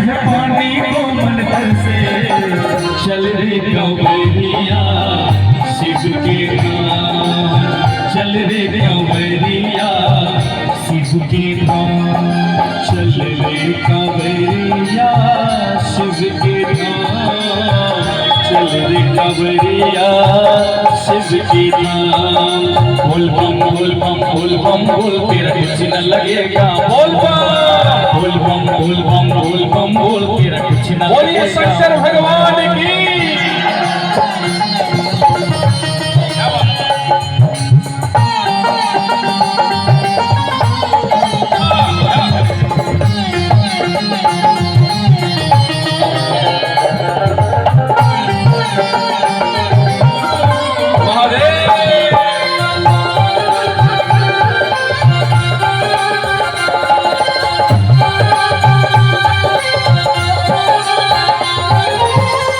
है पानी को मन तर से, चल रे कंवरिया शिव के नाम, चल रे कंवरिया शिव के नाम, चल रे कंवरिया शिव के नाम, चल रे कंवरिया शिव के नाम। बोल बम बोल बम बोल बम बोल, तेरा कुछ न लगेगा, बोल बम बोल बम बोल बम बोल बम बोल, तेरा कुछ न लगेगा। शंकर भगवान की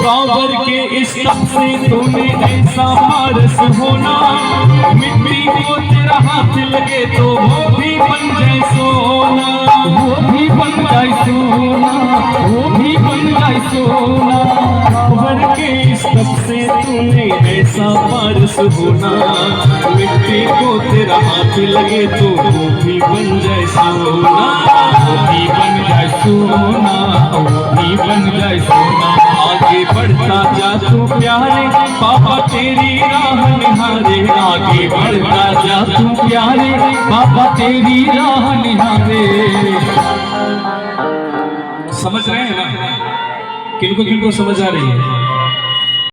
कांवर के इस तप से तूने ऐसा पारस होना, मिट्टी को तेरा हाथ लगे तो वो भी बन जाए सोना, वो भी बन जाए सोना, वो भी बन जाए सोना। कांवर के इस तप से तूने ऐसा पारस होना, मिट्टी को तेरा हाथ लगे तो वो भी बन जाए सोना, वो भी बन जाए सोना, वो भी बन जाए सोना। आगे बढ़ता जा तू प्यारे बाबा तेरी राह निहारे, आगे बढ़ता जा तू प्यारे बाबा तेरी राह निहारे। समझ रहे हैं ना? किनको किनको समझ आ रही है?